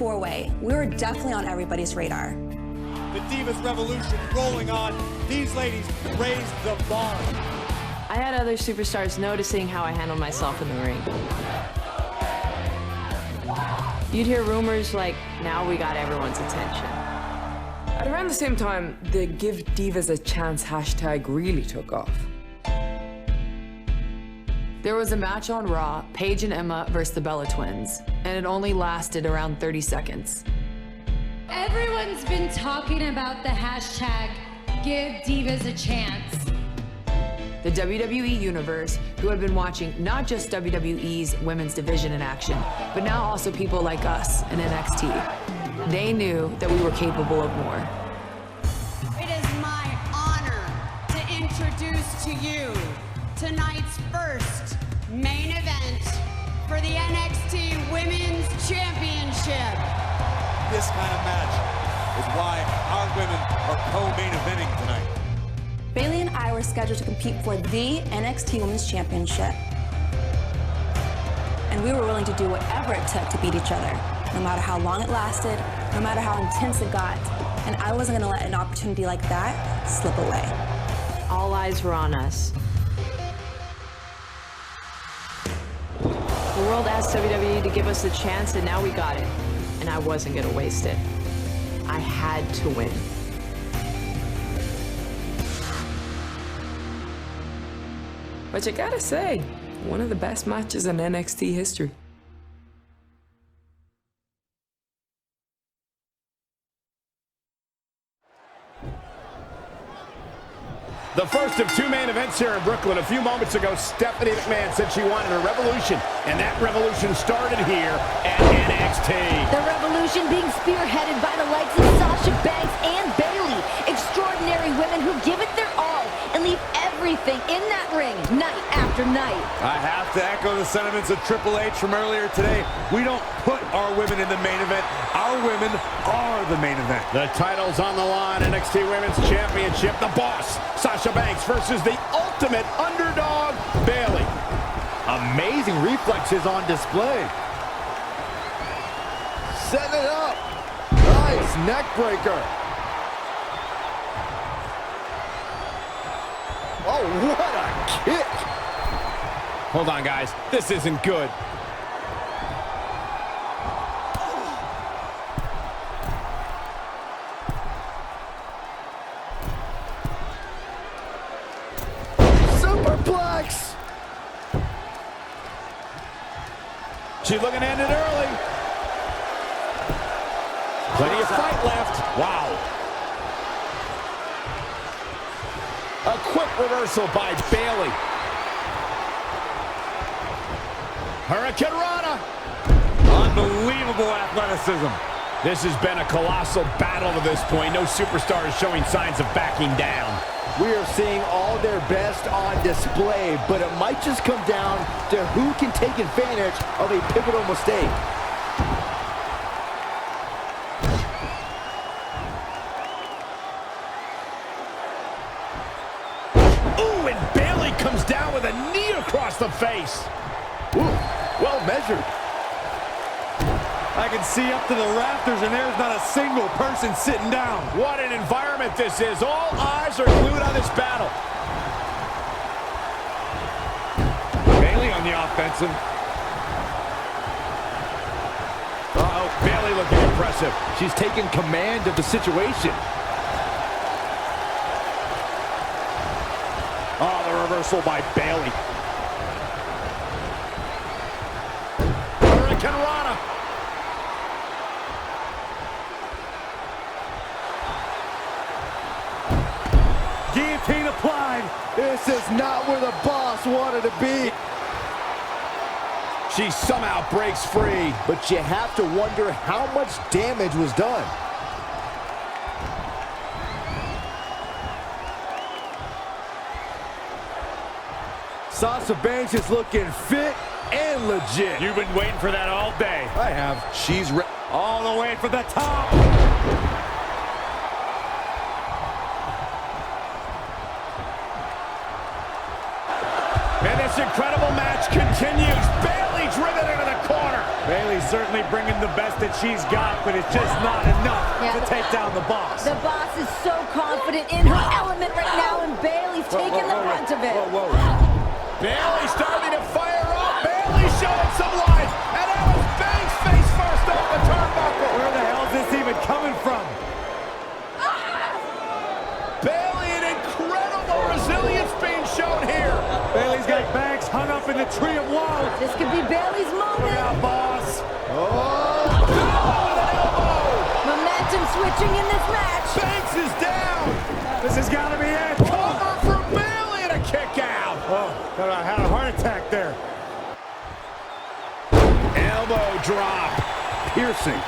four-way, we were definitely on everybody's radar. The Divas Revolution rolling on. These ladies raised the bar. I had other superstars noticing how I handled myself in the ring. You'd hear rumors like, now we got everyone's attention. At around the same time, the Give Divas a Chance hashtag really took off. There was a match on Raw, Paige and Emma versus the Bella Twins, and it only lasted around 30 seconds. Everyone's been talking about the hashtag Give Divas a Chance. The WWE Universe, who had been watching not just WWE's women's division in action, but now also people like us in NXT. They knew that we were capable of more. It is my honor to introduce to you tonight's first main event for the NXT Women's Championship. This kind of match is why our women are co-main eventing tonight. Bayley and I were scheduled to compete for the NXT Women's Championship. And we were willing to do whatever it took to beat each other, no matter how long it lasted, no matter how intense it got. And I wasn't gonna let an opportunity like that slip away. All eyes were on us. The world asked WWE to give us a chance, and now we got it. And I wasn't gonna waste it. I had to win. But you gotta say, one of the best matches in NXT history. The first of two main events here in Brooklyn. A few moments ago, Stephanie McMahon said she wanted a revolution, and that revolution started here at NXT. The revolution being spearheaded by the likes of Sasha Banks and Bayley. Extraordinary women who give it their all and leave everything in that ring night after night. I have to echo the sentiments of Triple H from earlier today. We don't put our women in the main event. Our women are the main event. The title's on the line. NXT Women's Championship. The boss, Sasha Banks, versus the ultimate underdog, Bayley. Amazing reflexes on display. Set it up. Nice neck breaker. Oh, what a kick. Hold on, guys. This isn't good. Superplex. She's looking to end it early. Plenty of fight left. Wow. A quick reversal by Bayley. Hurricane Rana. Unbelievable athleticism. This has been a colossal battle to this point. No superstar is showing signs of backing down. We are seeing all their best on display, but it might just come down to who can take advantage of a pivotal mistake. Ooh, and Bayley comes down with a knee across the face. Ooh, well measured. I can see up to the rafters, and there's not a single person sitting down. What an environment this is. All eyes are glued on this battle. Bayley on the offensive. Uh-oh, Bayley looking impressive. She's taken command of the situation. Oh, the reversal by Bayley. Hurricane Rana. Guillotine applied. This is not where the boss wanted to be. She somehow breaks free. But you have to wonder how much damage was done. Sasha Banks is looking fit and legit. You've been waiting for that all day. I have. She's all the way for the top. And this incredible match continues. Bayley driven into the corner. Bayley's certainly bringing the best that she's got, but it's just not enough to take down the boss. The boss is so confident in her element right now, and Bayley's taking the brunt of it. Bayley starting to fire up. Bayley showing some life. And that was Banks face first off the turnbuckle. Where the hell is this even coming from? Bayley, an incredible resilience being shown here. Bayley's got Banks hung up in the tree of woe. This could be Bayley's moment. Look out, boss. Oh, with an elbow. Momentum switching in this match. Banks is down. This has got to be it. Cover from Bayley and a kick out. Oh, I had a heart attack there. Elbow drop. Piercing.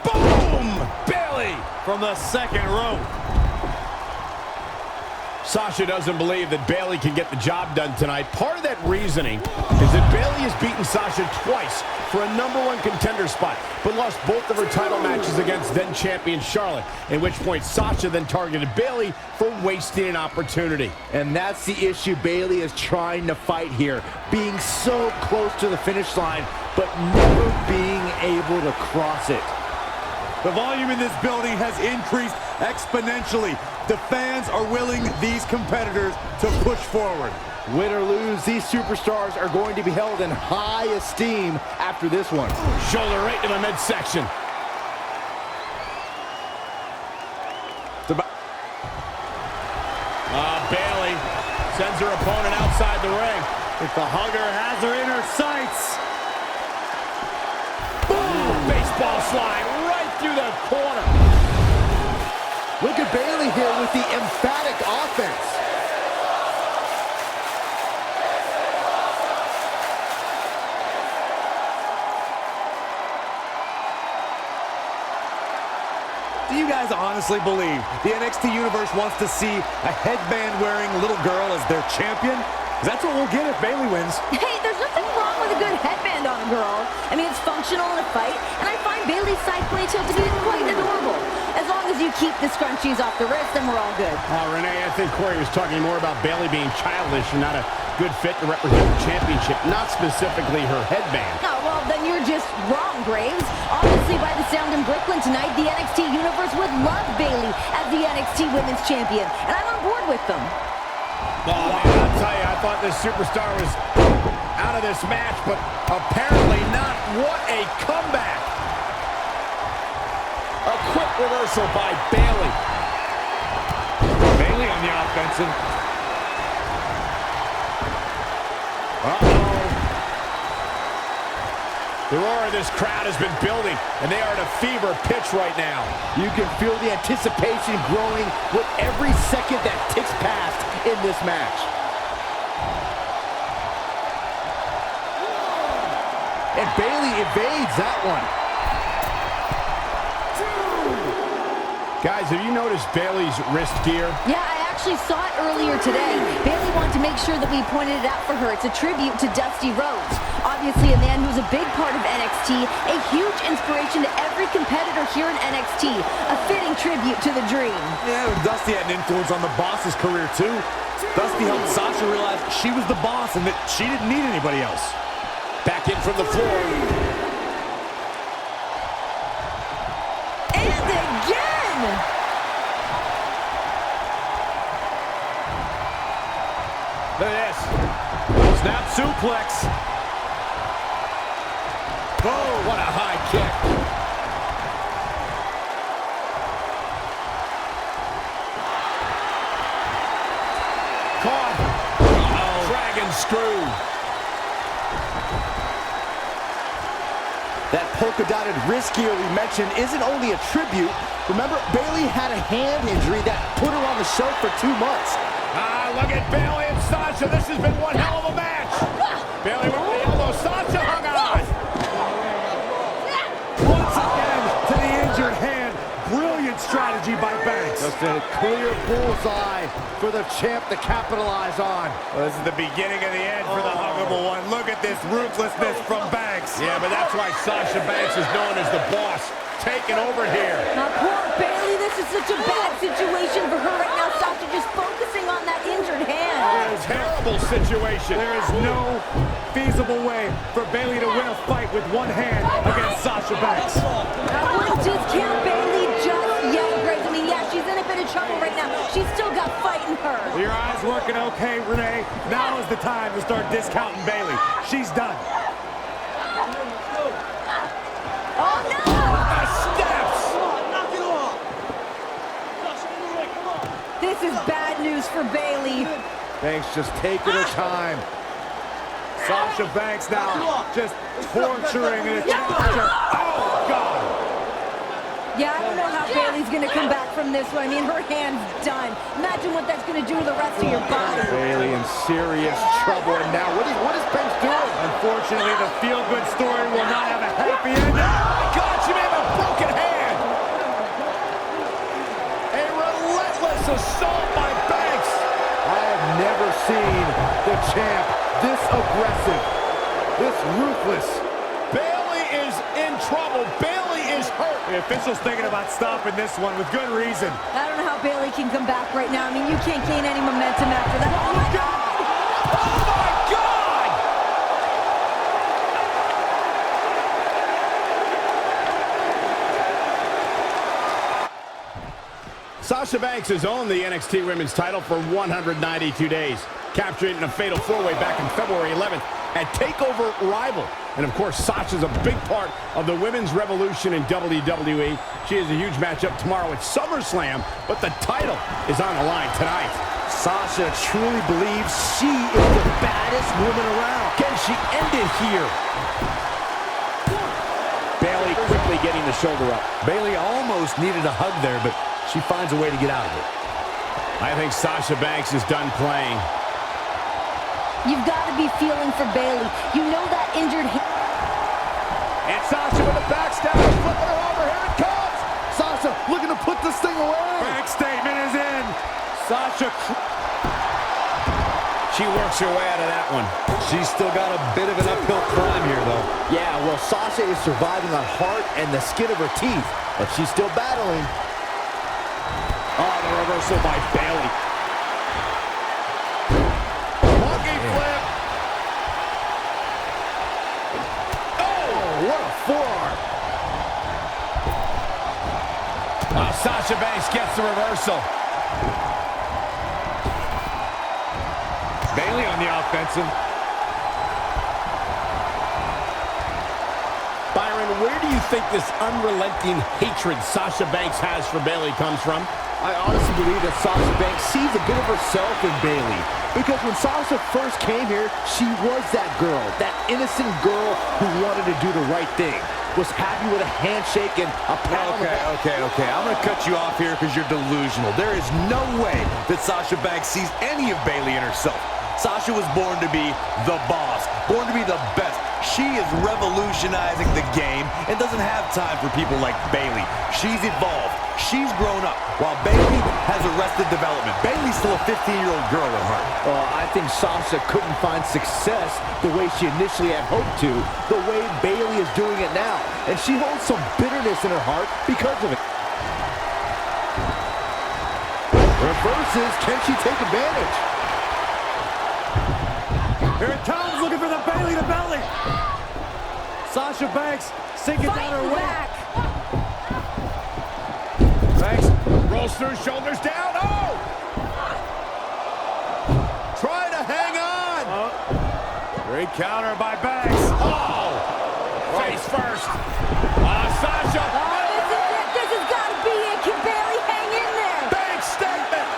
Boom! Bayley From the second rope. Sasha doesn't believe that Bayley can get the job done tonight. Part of that reasoning is that Bayley has beaten Sasha twice for a #1 contender spot, but lost both of her title matches against then-champion Charlotte, at which point Sasha then targeted Bayley for wasting an opportunity. And that's the issue Bayley is trying to fight here. Being so close to the finish line, but never being able to cross it. The volume in this building has increased exponentially. The fans are willing these competitors to push forward. Win or lose, these superstars are going to be held in high esteem after this one. Shoulder right to the midsection. Bayley sends her opponent outside the ring. If the hugger has her in her sights. Boom! Baseball slide right through the corner. Look at Bayley here with the emphatic offense. Do you guys honestly believe the NXT Universe wants to see a headband-wearing little girl as their champion? 'Cause that's what we'll get if Bayley wins. Hey, there's nothing wrong with a good headband on a girl. I mean, it's functional in a fight, and I find Bayley's side ponytail to be quite adorable. As long as you keep the scrunchies off the wrist, then we're all good. Renee, I think Corey was talking more about Bayley being childish and not a good fit to represent the championship, not specifically her headband. Oh, well, then you're just wrong, Graves. Obviously, by the sound in Brooklyn tonight, the NXT Universe would love Bayley as the NXT Women's Champion, and I'm on board with them. Oh, man, I'll tell you, I thought this superstar was out of this match, but apparently not. What a comeback. A quick reversal by Bayley. Bayley on the offensive. Uh-oh. The roar of this crowd has been building, and they are at a fever pitch right now. You can feel the anticipation growing with every second that ticks past in this match. And Bayley evades that one. Guys, have you noticed Bayley's wrist gear? Yeah, I actually saw it earlier today. Bayley wanted to make sure that we pointed it out for her. It's a tribute to Dusty Rhodes. Obviously a man who's a big part of NXT, a huge inspiration to every competitor here in NXT. A fitting tribute to the Dream. Yeah, Dusty had an influence on the boss's career too. Dusty helped Sasha realize she was the boss and that she didn't need anybody else. Back in from the floor. And again! Look at this. Snap suplex. Oh, what a high kick. Caught. Uh-oh. Dragon screw. That polka-dotted wrist gear we mentioned isn't only a tribute. Remember, Bayley had a hand injury that put her on the shelf for 2 months. Look at Bayley and Sasha. This has been one hell of a match. Bayley with the elbow. Sasha hung on. Once again to the injured hand. Brilliant strategy by Banks. Just a clear bullseye for the champ to capitalize on. Well, this is the beginning of the end for the huggable one. Look at this ruthlessness from Banks. Yeah, but that's why Sasha Banks is known as the boss. Taking over here. Now, poor Bayley, this is such a bad situation for her right now. Sasha just focusing on that injured hand. Terrible situation. There is no feasible way for Bayley to win a fight with one hand against Sasha Banks. Now, wouldn't discount Bayley just yet, Greg. I mean, yeah, she's in a bit of trouble right now. She's still got fight in her. Your eyes working okay, Renee? Now is the time to start discounting Bayley. She's done. Oh, no! This is bad news for Bayley. Banks just taking her time. Sasha Banks now just torturing and attacking her. Oh, God! Yeah, I don't know how Bayley's going to come back from this one. I mean, her hand's done. Imagine what that's going to do to the rest of your body. Bayley in serious trouble. And now, what is Banks doing? Unfortunately, the feel-good story will not have a happy ending. Oh, my God, she may have a broken hand. A relentless assault by Banks. I have never seen the champ this aggressive, this ruthless. Bayley is in trouble. Bayley is hurt. The official's thinking about stopping this one with good reason. I don't know how Bayley can come back right now. I mean, you can't gain any momentum after that. Oh, my God! Oh, my God! Sasha Banks has owned the NXT Women's title for 192 days, capturing it in a fatal four-way back in February 11th at TakeOver Rival. And of course, Sasha's a big part of the women's revolution in WWE. She has a huge matchup tomorrow at SummerSlam, but the title is on the line tonight. Sasha truly believes she is the baddest woman around. Can she end it here? Bayley quickly getting the shoulder up. Bayley almost needed a hug there, but she finds a way to get out of it. I think Sasha Banks is done playing. You've got to be feeling for Bayley. You know that injured hand. And Sasha with a backstab, flipping her over. Here it comes. Sasha looking to put this thing away. Banks statement is in. Sasha. She works her way out of that one. She's still got a bit of an uphill climb here, though. Yeah, well, Sasha is surviving on heart and the skin of her teeth, but she's still battling. Oh, the reversal by Bayley. Monkey flip. Oh, what a forearm. Sasha Banks gets the reversal. Bayley on the offensive. Byron, where do you think this unrelenting hatred Sasha Banks has for Bayley comes from? I honestly believe that Sasha Banks sees a bit of herself in Bayley. Because when Sasha first came here, she was that girl, that innocent girl who wanted to do the right thing. Was happy with a handshake and a pat on the back. Okay. I'm going to cut you off here because you're delusional. There is no way that Sasha Banks sees any of Bayley in herself. Sasha was born to be the boss, born to be the best. She is revolutionizing the game and doesn't have time for people like Bayley. She's evolved. She's grown up, while Bayley has arrested development. Bayley's still a 15-year-old girl at heart. I think Sasha couldn't find success the way she initially had hoped to, the way Bayley is doing it now. And she holds some bitterness in her heart because of it. Reverses, can she take advantage? Here it comes, looking for the Bayley to belly. Sasha Banks sinking down her way. Banks rolls through, shoulders down. Oh! Trying to hang on. Great counter by Banks. Oh! Face first. Sasha. Oh, this is it. This has got to be it. Can Bayley hang in there? Banks statement.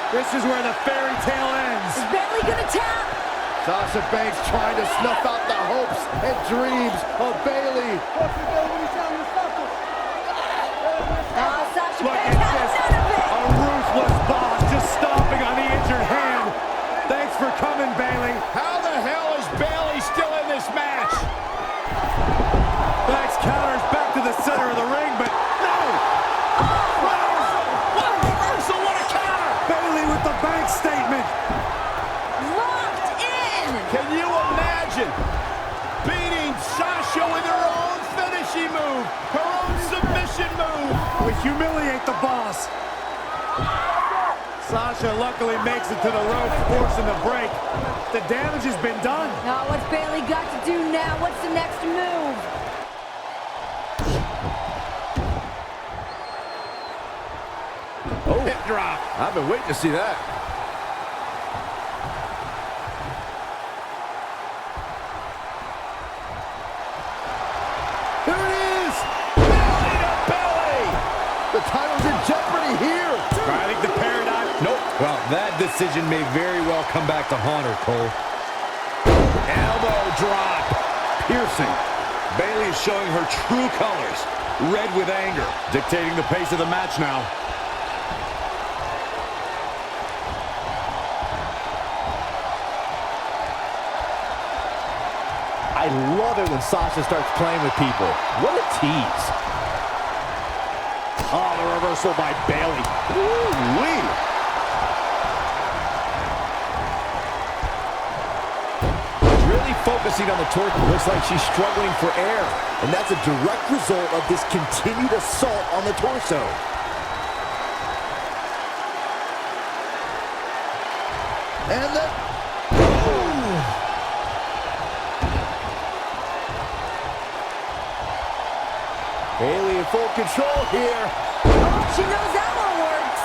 This is where the fairy tale ends. Is Bayley going to tap? Sasha Banks trying to snuff out the hopes and dreams of Bayley. Sasha Look Banks at has this. none of it. A ruthless boss just stomping on the injured hand. Thanks for coming, Bayley. How the hell is Bayley still in this match? Banks counters back to the center of the ring, but no! What Sasha with her own finishing move, her own submission move. We humiliate the boss. Sasha luckily makes it to the ropes, forcing the break. The damage has been done. Now, what's Bayley got to do now? What's the next move? Oh, hip drop. I've been waiting to see that. Here it is! Belly to belly! The title's in jeopardy here. I think the paradigm... Nope. Well, that decision may very well come back to haunt her, Cole. Elbow drop. Piercing. Bayley is showing her true colors. Red with anger. Dictating the pace of the match now. I love it when Sasha starts playing with people. What a tease. Oh, the reversal by Bayley. Woo-wee. Really focusing on the torque. Looks like she's struggling for air. And that's a direct result of this continued assault on the torso. And the... Bayley in full control here. Oh, she knows that one works.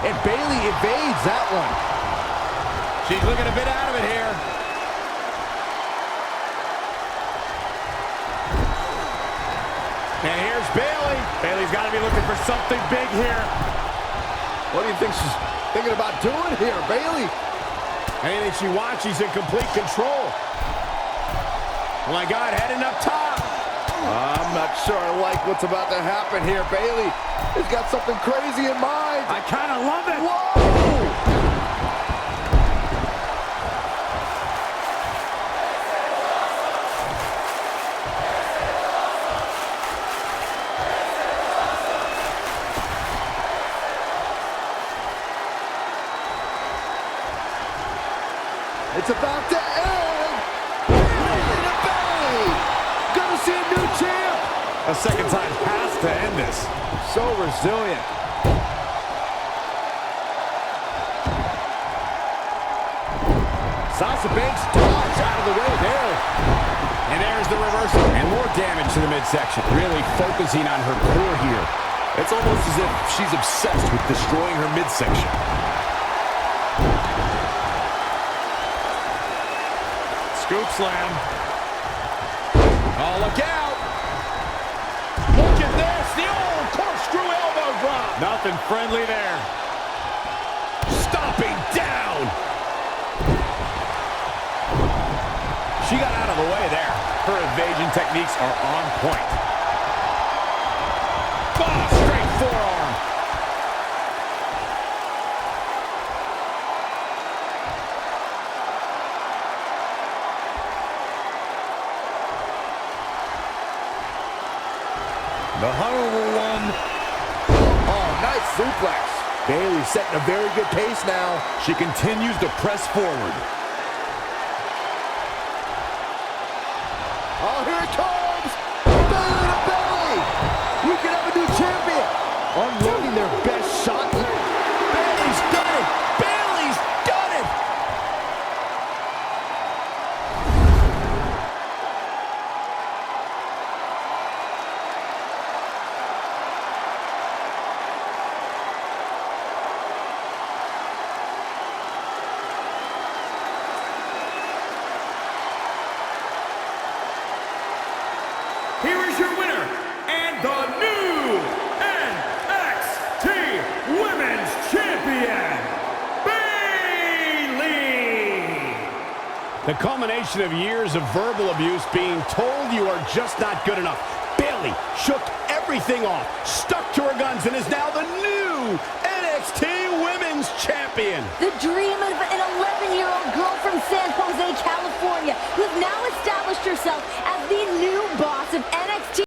And Bayley evades that one. She's looking a bit out of it here. And here's Bayley. Bayley's got to be looking for something big here. What do you think she's thinking about doing here, Bayley? Anything she wants, she's in complete control. Oh my God, heading up top. I'm not sure I like what's about to happen here. Bayley has got something crazy in mind. I kind of love it. Whoa! It's about to end. Bayley to Bayley. Gonna see a new champ. A second time has to end this. So resilient. Sasha Banks dodge out of the way there. And there's the reversal. And more damage to the midsection. Really focusing on her core here. It's almost as if she's obsessed with destroying her midsection. Scoop slam. Oh, look out. Look at this. The old corkscrew elbow drop. Nothing friendly there. Stomping down. She got out of the way there. Her evasion techniques are on point. Oh, straight forearm. The Honorable One. Oh, nice suplex. Bayley setting a very good pace now. She continues to press forward. Oh, here it comes! Belly to belly! We can have a new champion! Unloading their best shot. Bayley's done it! Bayley's done it! Here is your winner, and the new NXT Women's Champion, Bayley! The culmination of years of verbal abuse, being told you are just not good enough. Bayley shook everything off, stuck to her guns, and is now the new NXT Women's Champion. The dream of an 11-year-old girl from San Jose, California, who's now established herself as the new boss of NXT.